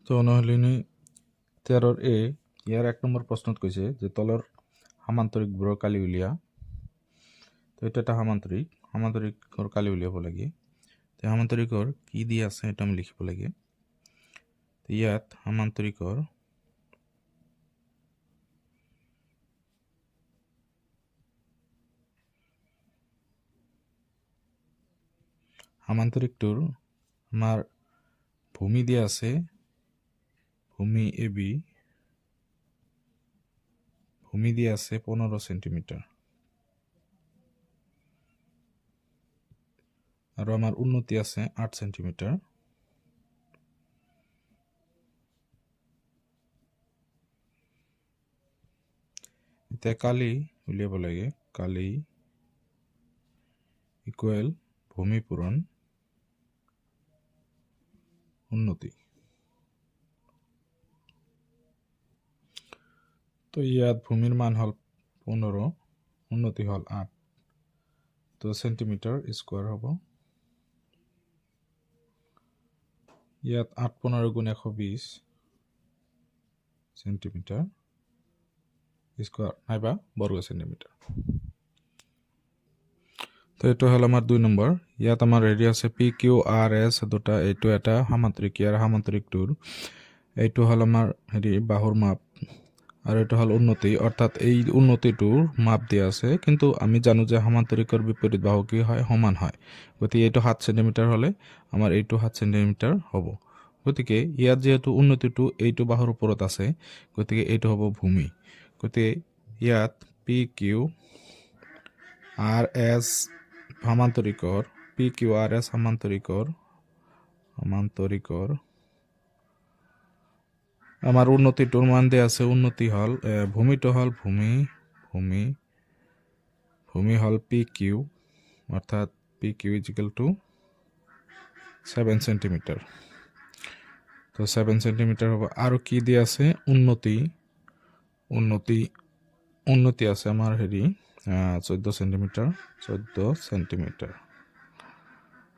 তো অনুশীলনী 13 এ ইয়াৰ 1 নম্বৰ প্ৰশ্নত কৈছে যে তলৰ সামান্তৰিকবোৰৰ কালি উলিয়া। তো এটা এটা সামান্তৰিকৰ কালি উলিয়াব লাগে। তো সামান্তৰিকৰ কি দি আছে এটা আমি লিখিব লাগে। তো ইয়াত সামান্তৰিকটোৰ আমাৰ ভূমি দিয়া আছে, ভূমি AB, ভূমি দিয়া আছে 15 সেন্টিমিটাৰ, আৰু আমাৰ উন্নতি আছে 8 সেন্টিমিটাৰ। এতিয়া কালি উলিয়াব লাগে। কালি ইকুৱেল ভূমি পূৰণ উন্নতি। তো ইয়াত ভূমিৰ মান হল 15, উন্নতি হল 8, তো সেন্টিমিটার স্কোয়ার হব। ইয়াত 8 15 গুণ 120 সেন্টিমিটার স্কোয়ার নাইবা বর্গ সেন্টিমিটার। তো এইটো হল আমার 2 নম্বৰ। ইয়াত আমাৰ ৰেডি আছে PQRS দুটা, এইটো এটা সামান্তৰিক, ইয়াৰ সামান্তৰিকটোৰ এইটো হল আমাৰ বাহুৰ মাপ, আৰ এটা হল উন্নতি, অৰ্থাৎ এই উন্নতিটোৰ মাপ দিয়া আছে, কিন্তু আমি জানো যে সামান্তৰিকৰ বিপৰীত বাহু কি হয়, সমান হয়। গতিকে এইটো 7 সেন্টিমিটার হলে আমার এইটো 7 সেন্টিমিটার হ'ব। গতিকে ইয়াত যেহেতু উন্নতিটো এইটো বাহুৰ ওপৰত আছে, গতিকে এইটো হ'ব ভূমি। গতিকে ইয়াত PQRS সামান্তৰিকৰ আমাৰ উন্নতিটোৰ মান দিয়া আছে, উন্নতি হল ভূমিটো হল ভূমি হল PQ, অর্থাৎ PQ ইজিক্যাল টু 7 সেন্টিমিটার। তো 7 সেন্টিমিটার হবে। আর কি দিয়ে আছে, উন্নতি আছে আমার 14 সেন্টিমিটার।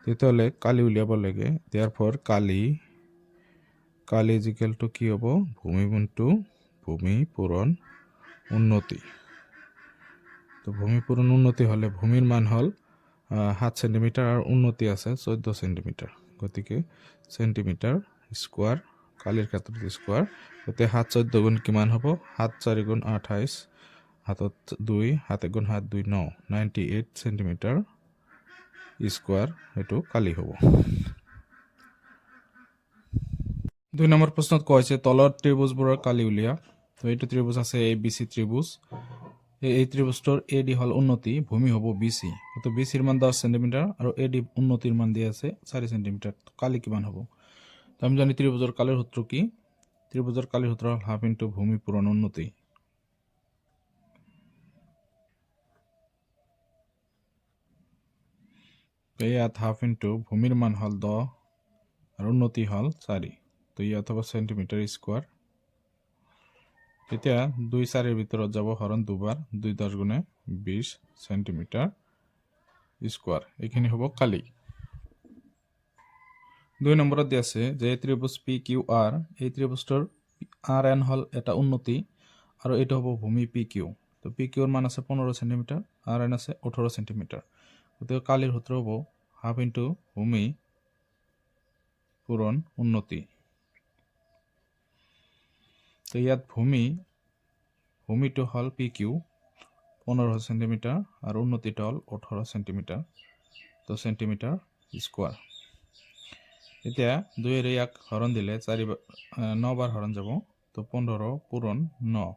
তেতিয়াহ'লে কালি উলিয়াব লাগে। দেয়াৰফৰ কালি ইজিক্যাল টু কি হ'ব, ভূমি পূৰণ উন্নতি। তো ভূমি পূরণ উন্নতি হলে ভূমির মান হল 7 সেন্টিমিটার আর উন্নতি আছে 14 সেন্টিমিটার। গতিকে সেন্টিমিটার স্কোয়ার, কালির ক্ষেত্রে স্কোয়ার। গতি 7 14 গুণ কিমান হব, 7 4 গুণ 28, হাতত 2, 7 গুণ 7 2 9, 98 সেন্টিমিটার স্কোয়ার, এটো কালি হব। 2 নম্বৰ প্ৰশ্নত কৈছে তলৰ ত্ৰিভুজবোৰৰ কালি উলিয়া। তো এইটো ত্ৰিভুজ আছে ABC ত্ৰিভুজ। এই ত্ৰিভুজটোৰ AD হল উন্নতি, ভূমি হব BC। তো BCৰ মান 10 সেন্টিমিটাৰ আৰু AD উন্নতিৰ মান দিয়া আছে 4 সেন্টিমিটাৰ। তো কালি কিমান হব? তো আমি জানি ত্ৰিভুজৰ কালিৰ সূত্ৰ কি? ত্ৰিভুজৰ কালিৰ সূত্ৰ হল হাফ ইন্টু ভূমি পূৰণ উন্নতি। ইয়াত হাফ ইন্টু ভূমিৰ মান হল 10 আৰু উন্নতি হল 4। তো ইয়াত হব সেন্টিমিটাৰ স্কোয়াৰ। এতিয়া 2 4 এৰ ভিতৰত যাব হৰণ দুবাৰ, 2 10 গুণে 20 সেন্টিমিটাৰ স্কোয়াৰ। এখানে হব কালি। 2 নম্বৰত দিয়া আছে যে ত্ৰিভুজ PQR, এই ত্ৰিভুজটোৰ RN হল এটা উন্নতি আৰু এইটো হব ভূমি PQ। তো PQ এর মান আছে 15 সেন্টিমিটার, RN আছে 18 সেন্টিমিটার। গতিকে কালির সূত্র হব হাফ ইন্টু ভূমি পূরণ উন্নতি। তো ইয়াত ভূমিটো হল PQ 15 সেন্টিমিটার আর উন্নতিটা হল 18 সেন্টিমিটার। তো সেন্টিমিটার স্কোয়ার। এতিয়া 2 এর 1 হরণ দিলে 9 বার হরণ যাব। তো 15 পূরণ 9।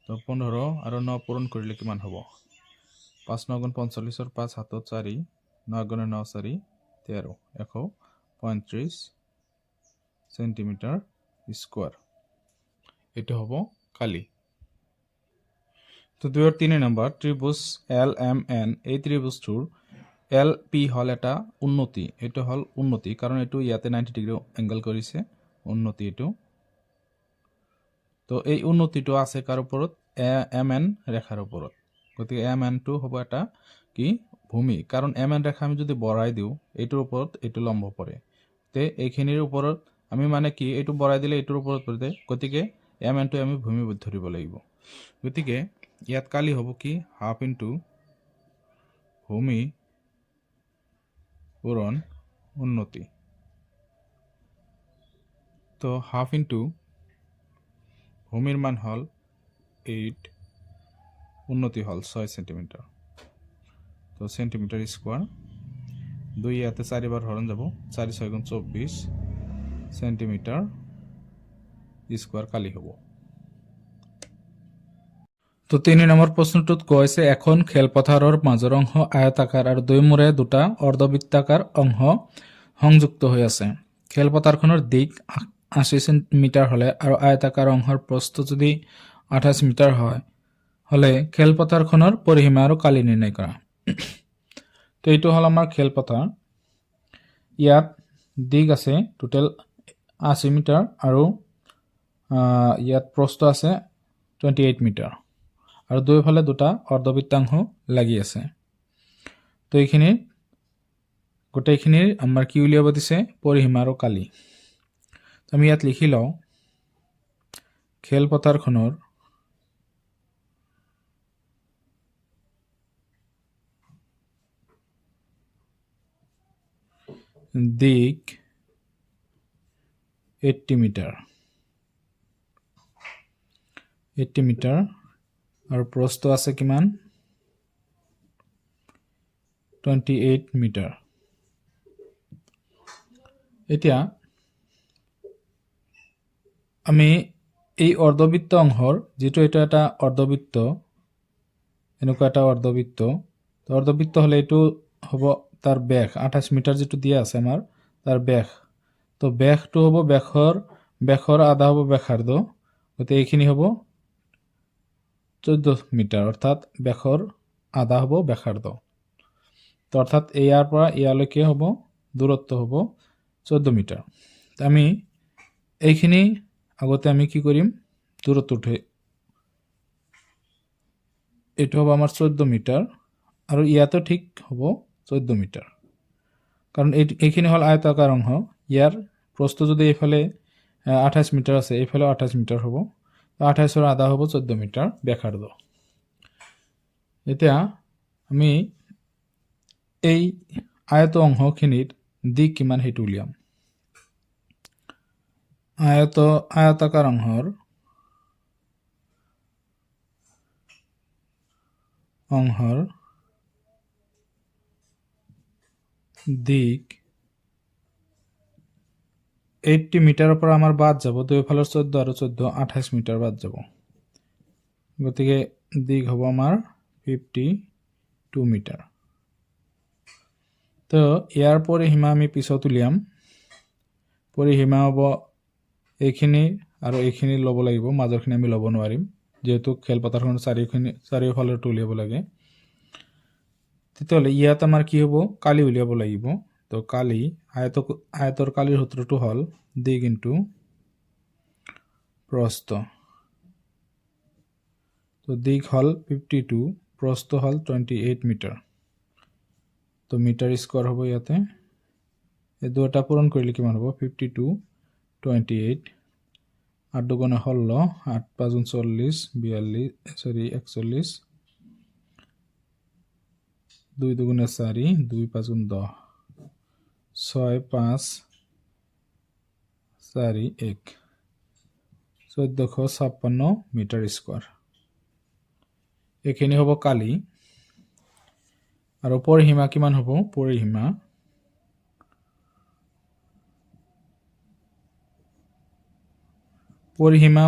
তো 15 আর 9 পূরণ করলে কিমান হব? 5 9 গুণ 45 আর 5 হাতত 4, 9 গুণে 9 4 13, 135 সেন্টিমিটার স্কোয়ার। এটা হব কালি। তো 2 আর 3 নম্বর ত্রিভুজ LMN, এই ত্ৰিভুজটোৰ LP হল এটা উন্নতি, এটা হল উন্নতি কাৰণ এটো ইয়াতে 90 ডিগ্ৰি এঙ্গেল কৰিছে উন্নতি এটো। তো এই উন্নতিটো আছে কাৰ উপৰত, MN ৰেখাৰ উপৰত। গতিকে MN টো হব এটা কি ভূমি, কাৰণ MN ৰেখা আমি যদি বঢ়াই দিও এইটোৰ উপৰত এইটো লম্ব পৰে। তে এইখিনিৰ উপৰত আমি মানে কি এইটো বঢ়াই দিলে এইটোৰ ওপৰত পৰি যায়, গতিকে এম এনটো আমি ভূমি ধৰিব লাগিব। গতিকে ইয়াত কালি হ'ব কি হাফ ইনটু ভূমি পূৰণ উন্নতি। তো হাফ ইনটু ভূমিৰ মান হ'ল 8, উন্নতি হ'ল 6 সেন্টিমিটার। তো সেন্টিমিটার স্কোয়ার 2 ইয়াতে 4 বার হরণ যাব, 4 6 গুণ 24 সেন্টিমিটার স্কোয়ার কালি হ'ব। তো 3 নম্বৰ প্ৰশ্নটোত কৈছে এখন খেলপথাৰৰ মাজৰ অংশ আয়তাকাৰ আৰু দুইমূৰে দুটা অৰ্ধবৃত্তাকাৰ অংশ সংযুক্ত হৈ আছে। খেলপথাৰখনৰ দিক 80 সেন্টিমিটাৰ হ'লে আৰু আয়তাকাৰ অংশৰ প্ৰস্থ যদি 28 মিটাৰ হয় হলে খেলপথাৰখনৰ পৰিসীমা আৰু কালি নিৰ্ণয় কৰা। তো এইটো হ'ল আমাৰ খেলপথাৰ। ইয়াত দিক আছে টোটেল 80 মিটাৰ আৰু ইয়াত প্ৰস্থ আছে 28 মিটাৰ আৰু দুইফালে দুটা অৰ্ধবৃত্তাংশ লাগি আছে। তো এইখিনি গোটেইখিনিৰ আমাৰ কি উলিয়াব দিছে পৰিসীমা আৰু কালি। আমি ইয়াত লিখি লওঁ খেলপথাৰখনৰ দিক 80 মিটাৰ আৰু প্ৰস্থ আছে কিমান 28 মিটাৰ। এতিয়া আমি এই অৰ্ধবৃত্ত অংশৰ যেটো এটা এটা অৰ্ধবৃত্ত, এনেকুৱা এটা অৰ্ধবৃত্ত হলে এইটো হ'ব তাৰ ব্যাস 28 মিটাৰ যেটো দিয়া আছে আমাৰ তাৰ ব্যাস। তো ব্যাসটো হ'ব ব্যাসৰ আধা হ'ব ব্যাসাৰ্ধ, গতে এইখিনি হ'ব 14 মিটাৰ, অৰ্থাৎ ব্যাসৰ আধা হ'ব ব্যাসাৰ্ধ। তো অৰ্থাৎ ইয়াৰ পৰা ইয়ালৈকে হ'ব দূৰত্ব হ'ব 14 মিটাৰ। আমি এইখিনি আগতে আমি কি কৰিম দূৰত্ব উঠে, এইটো হ'ব আমাৰ 14 মিটাৰ আৰু ইয়াতো ঠিক হ'ব 14 মিটাৰ, কাৰণ এইখিনি হ'ল আয়তাকাৰ অংশ। ইয়াৰ প্ৰস্থ যদি এইফালে 28 মিটাৰ আছে, এইফালে 28 মিটাৰ হ'ব, 28ৰ আধা হ'ব 14 মিটাৰ ব্যাসাৰ্ধ। এতিয়া আমি এই আয়ত অংশখিনিৰ দিক কিমান সেইটো উলিয়াম। আয়তাকাৰ অংশৰ দিক 80 মিটাৰৰ পৰা আমাৰ বাদ যাব, দুইফালৰ 14 আৰু 14 28 মিটাৰ বাদ যাব, গতিকে দিক হ'ব আমাৰ 52 মিটাৰ। তো ইয়াৰ পৰিসীমা আমি পিছত উলিয়াম। পৰিসীমা হ'ব এইখিনি আৰু এইখিনি ল'ব লাগিব, মাজৰখিনি আমি ল'ব নোৱাৰিম যেহেতু খেলপথাৰখন চাৰিওফালৰটো উলিয়াব লাগে। তেতিয়াহ'লে ইয়াত আমাৰ কি হ'ব কালি উলিয়াব লাগিব। তো কালি আয়তৰ কালিৰ সূত্ৰটো হ'ল দিক ইনটু প্ৰস্থ। তো দিক হ'ল 52, প্ৰস্থ হ'ল 28 মিটাৰ। তো মিটাৰ স্কোয়াৰ হ'ব ইয়াতে, এই দুটা পূৰণ কৰিলে কিমান হ'ব 52 28 8 দুগুণে 16 8 5 40 41 2 দুগুণে 4 2 5 10 6 5 4 1 1456 মিটাৰ স্কোয়াৰ। এইখিনি হ'ব কালি আৰু পৰিসীমা কিমান হ'ব, পৰিসীমা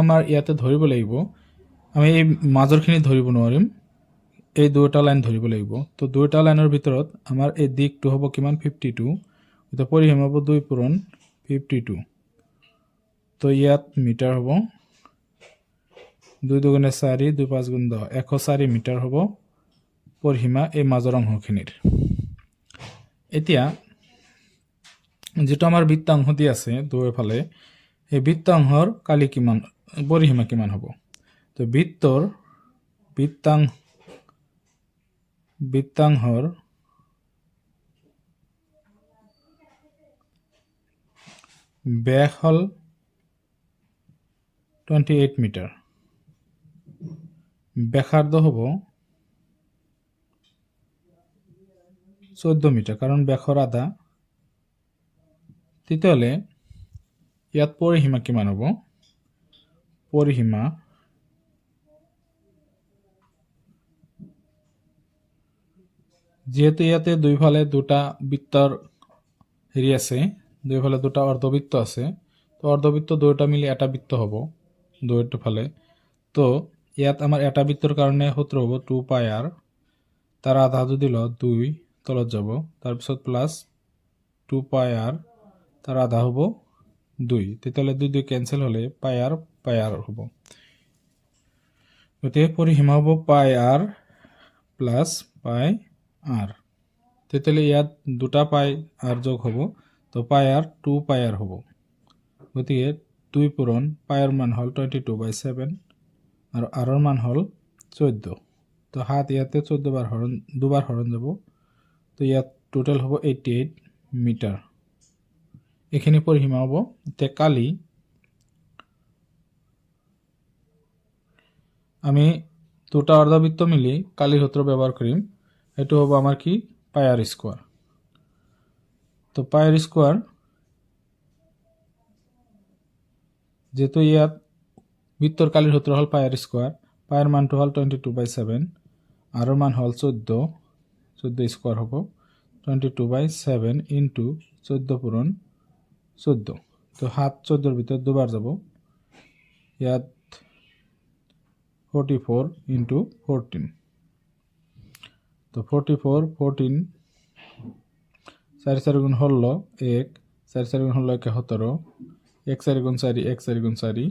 আমাৰ ইয়াতে ধৰিব লাগিব, আমি এই মাজৰখিনি ধৰিব নোৱাৰিম, এই দুটা লাইন ধৰিব লাগিব। তো দুটা লাইনৰ ভিতৰত আমাৰ এই দিকটো হ'ব কিমান 52, এটা পৰিসীমা হ'ব 2 পূৰণ 52। তো ইয়াত মিটাৰ হ'ব 2 দুগুণে 4 2 5 গুণ 10 104 মিটাৰ হ'ব পৰিসীমা এই মাজৰ অংশখিনিৰ। এতিয়া যেটো আমাৰ বৃত্তাংশ দি আছে দুইফালে, এই বৃত্তাংশৰ কালি কিমান পৰিসীমা কিমান হ'ব। তো ব্যাস হ'ল 28 মিটাৰ, ব্যাসাৰ্ধ হ'ব 14 মিটাৰ, কাৰণ ব্যাসৰ আধা। তেতিয়াহ'লে ইয়াত পৰিসীমা কিমান হ'ব? পৰিসীমা যিহেতু ইয়াতে দুইফালে দুটা বৃত্তৰ হেৰি আছে, দুইফালে দুটা অৰ্ধবৃত্ত আছে, তো অৰ্ধবৃত্ত দুয়োটা মিলি এটা বৃত্ত হ'ব দুয়োটা ফালে। তো ইয়াত আমাৰ এটা বৃত্তৰ কাৰণে সূত্ৰ হ'ব 2πr, তাৰ আধা যদি লওঁ 2 তলত যাব, তাৰপিছত প্লাছ 2πr, তাৰ আধা হ'ব 2, তেতিয়াহ'লে 2 2 কেঞ্চেল হ'লে πr হ'ব। গতিকে পৰিসীমা হ'ব πr প্লাছ πr। তেতিয়াহ'লে ইয়াত দুটা πr যোগ হ'ব, তো πr 2πr হ'ব। গতিকে 2 পূৰণ πr মান হ'ল 22/7 আৰু r ৰ মান হ'ল 14। তো 7 ইয়াতে 14 দুবাৰ হৰণ যাব, তো ইয়াত টোটেল হ'ব 88 মিটাৰ। এইখিনি পৰিসীমা হ'ব। এতিয়া কালি আমি দুটা অৰ্ধবৃত্ত মিলি কালিৰ সূত্ৰ ব্যৱহাৰ কৰিম। এইটো হ'ব আমাৰ কি? πr square. তো πr স্কোয়াৰ যেহেতু ইয়াত বৃত্তৰ কালিৰ সূত্ৰ হ'ল πr স্কোয়ার, πr মানটো হ'ল 22/7, r মান হ'ল 14 স্কোয়ার হ'ব 22/7 ইনটু 14 পূৰণ 14। তো 7 14 ভিতৰত দুবাৰ যাব, ইয়াত 44 ইনটু 14। তো 44 14 4 4 গুণ 16 1 4 4 গুণ 16 17 1 4 গুণ 4 1 4 গুণ 4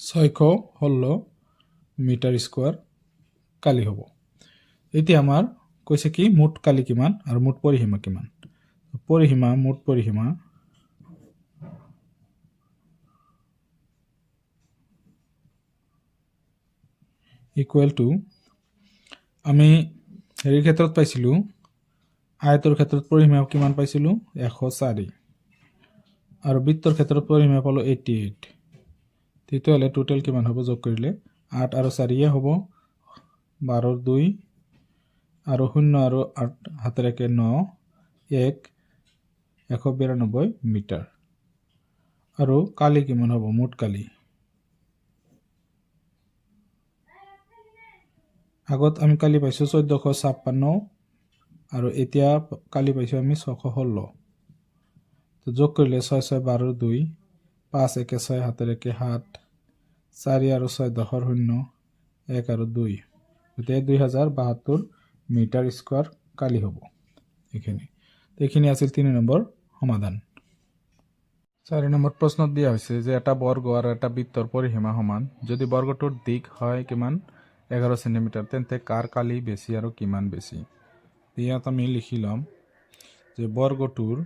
616 মিটাৰ স্কোয়াৰ কালি হ'ব। এতিয়া আমাৰ কৈছে কি মুঠ কালি কিমান আৰু মুঠ পৰিসীমা কিমান। পৰিসীমা মুঠ পৰিসীমা ইকুৱেল টু, আমি হেৰিৰ ক্ষেত্ৰত পাইছিলোঁ আয়তৰ ক্ষেত্ৰত পৰিসীমা কিমান পাইছিলোঁ 104, আৰু বৃত্তৰ ক্ষেত্ৰত পৰিসীমা পালোঁ 88। তেতিয়াহ'লে টোটেল কিমান হ'ব? যোগ কৰিলে 8 আৰু 4 হ'ব 12 2 আৰু 0 আৰু 8 হাতেৰে 9 192 মিটাৰ। আৰু কালি কিমান হ'ব? মুঠ কালি আগত আমি কালি পাইছোঁ 1456 আৰু এতিয়া কালি পাইছোঁ আমি 616। তো যোগ কৰিলে 6 6 12 2 5 1 6 হাতেৰে 7 4 আৰু 6 10 0 1 আৰু 2, গতিকে 2072 মিটাৰ স্কোয়াৰ কালি হ'ব। এইখিনি আছিল 3 নম্বৰ সমাধান। 4 নম্বৰ প্ৰশ্নত দিয়া হৈছে যে এটা বৰ্গ আৰু এটা বৃত্তৰ পৰিসীমা সমান, যদি বৰ্গটোৰ দিক হয় কিমান 11 সেন্টিমিটাৰ, তেন্তে কাৰ কালি বেছি আৰু কিমান বেছি। ইয়াত আমি লিখি ল'ম যে বৰ্গটোৰ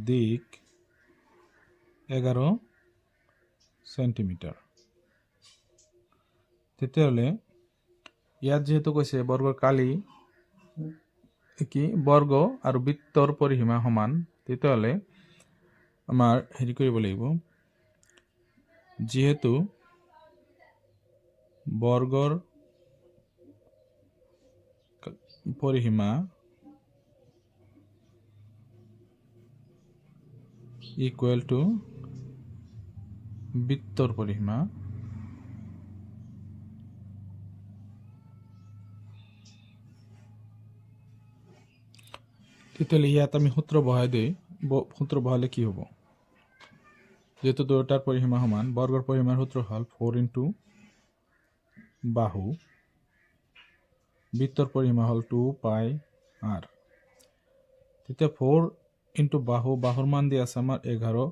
দিক 11 সেন্টিমিটাৰ। তেতিয়াহ'লে ইয়াত যেহেতু কৈছে বৰ্গৰ কালি কি বৰ্গ আৰু বৃত্তৰ পৰিসীমা সমান, তেতিয়াহ'লে আমাৰ হেৰি কৰিব লাগিব, যেহেতু বৰ্গৰ পৰিসীমা ইকুৱেল টু বৃত্তৰ পৰিসীমা, তেতিয়াহ'লে ইয়াত আমি সূত্ৰ বহাই দিই। সূত্ৰ বহালে কি হ'ব? যেহেতু দুয়োটাৰ পৰিসীমা সমান, বৰ্গৰ পৰিসীমাৰ সূত্ৰ হ'ল 4 ইনটু বাহু, বৃত্তৰ পৰিসীমা হ'ল 2πr। তেতিয়া 4 ইনটু বাহুৰ মান দি আছে আমাৰ 11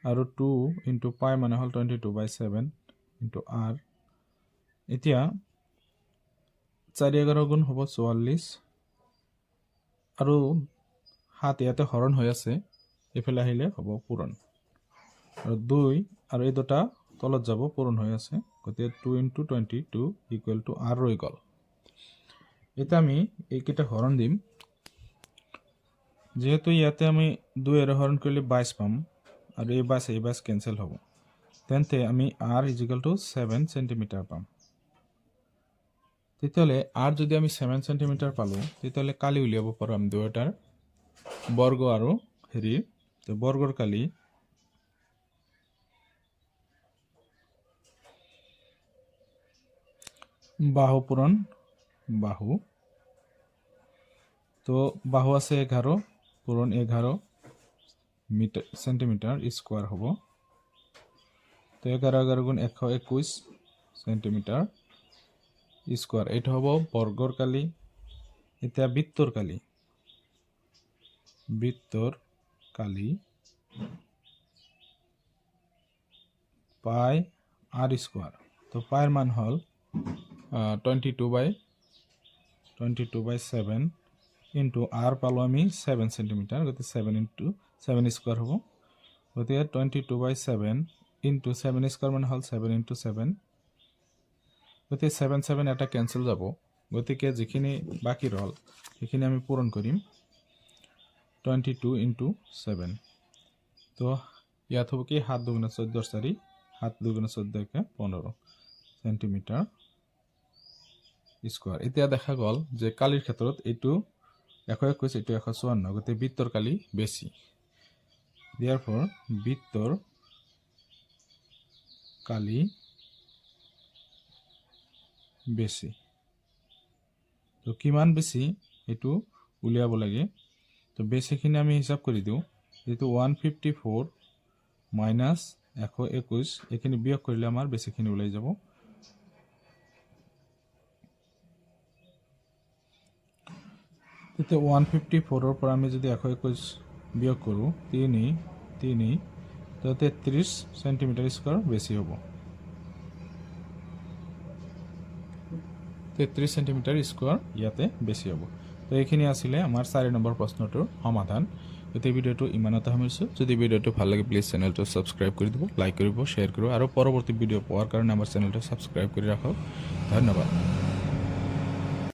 আৰু 2 ইনটু পাই মানে হ'ল 22/7 ইনটু r। এতিয়া 4 11 গুণ হ'ব 44 আৰু 7 ইয়াতে হৰণ হৈ আছে, এইফালে আহিলে হ'ব পূৰণ, আৰু 2 আৰু এই দুটা তলত যাব পূৰণ হৈ আছে গতিকে 2 × 22 = r ৰৈ গ'ল এটা আমি এইকেইটা হৰণ দিম যেহেতু ইয়াতে আমি 2 এৰে হৰণ কৰিলে 22 পাম আৰু এই 22 কেনসেল হ'ব তেন্তে আমি r = 7 সেন্টিমিটাৰ পাম তেতিয়ালে r যদি আমি 7 সেন্টিমিটাৰ পালো তেতিয়ালে কালি উলিয়াব পাৰো আমি দুয়োটাৰ বৰ্গ আৰু হেৰি তো বৰ্গৰ কালি বাহু পূরণ বাহু তো বাহু আছে 11 পূরণ 11 মিটার সেন্টিমিটার স্কয়ার হব তো 11 11 গুণ 121 সেন্টিমিটার স্কয়ার এটা হব বর্গর কালি এটা বৃত্তর কালি পাই r স্কয়ার তো পায়ের মান হল 22/7 into r পালো আমি 7 সেন্টিমিটার গতি 7 into 7 স্কয়ার হবো গতি 22/7 into 7 স্কয়ার মানে হল 7 into 7 গতি 7 7 এটা ক্যান্সেল যাব গতিকে যিখিনি বাকি রল এখানে আমি পূরণ করিম 22 into 7 তো ইয়াত হবো কি 7 2 14 4 7 2 14 15 সেন্টিমিটার স্কয়ার এতিয়া দেখা গল যে কালিৰ ক্ষেত্ৰত এটো 121 এটো 154 গতে বৃত্তৰ কালি বেছি therefore বৃত্তৰ কালি বেছি তো কিমান বেছি এটো উলিয়াব লাগে তো বেছিখিনি আমি হিসাব কৰি দিও এটো 154 minus 121 এখিনি বিয়োগ কৰিলে আমাৰ বেছিখিনি ওলাই যাব তো 154 এর পর আমি যদি 121 বিয়োগ করু 3 তো 33 সেন্টিমিটার স্কয়ার বেশি হবে 33 সেন্টিমিটার স্কয়ার ইয়াতে বেশি হবে তো এইখিনি আসলে আমার 4 নম্বৰ প্ৰশ্নটোৰ সমাধান এই ভিডিওটো ইমানতে সামৰিছো যদি ভিডিওটো ভাল লাগে প্লিজ চেনেলটো সাবস্ক্ৰাইব কৰি দিব লাইক কৰিব শেয়াৰ কৰিব আৰু পৰৱৰ্তী ভিডিও পোৱাৰ কাৰণে আমাৰ চেনেলটো সাবস্ক্ৰাইব কৰি ৰাখক ধন্যবাদ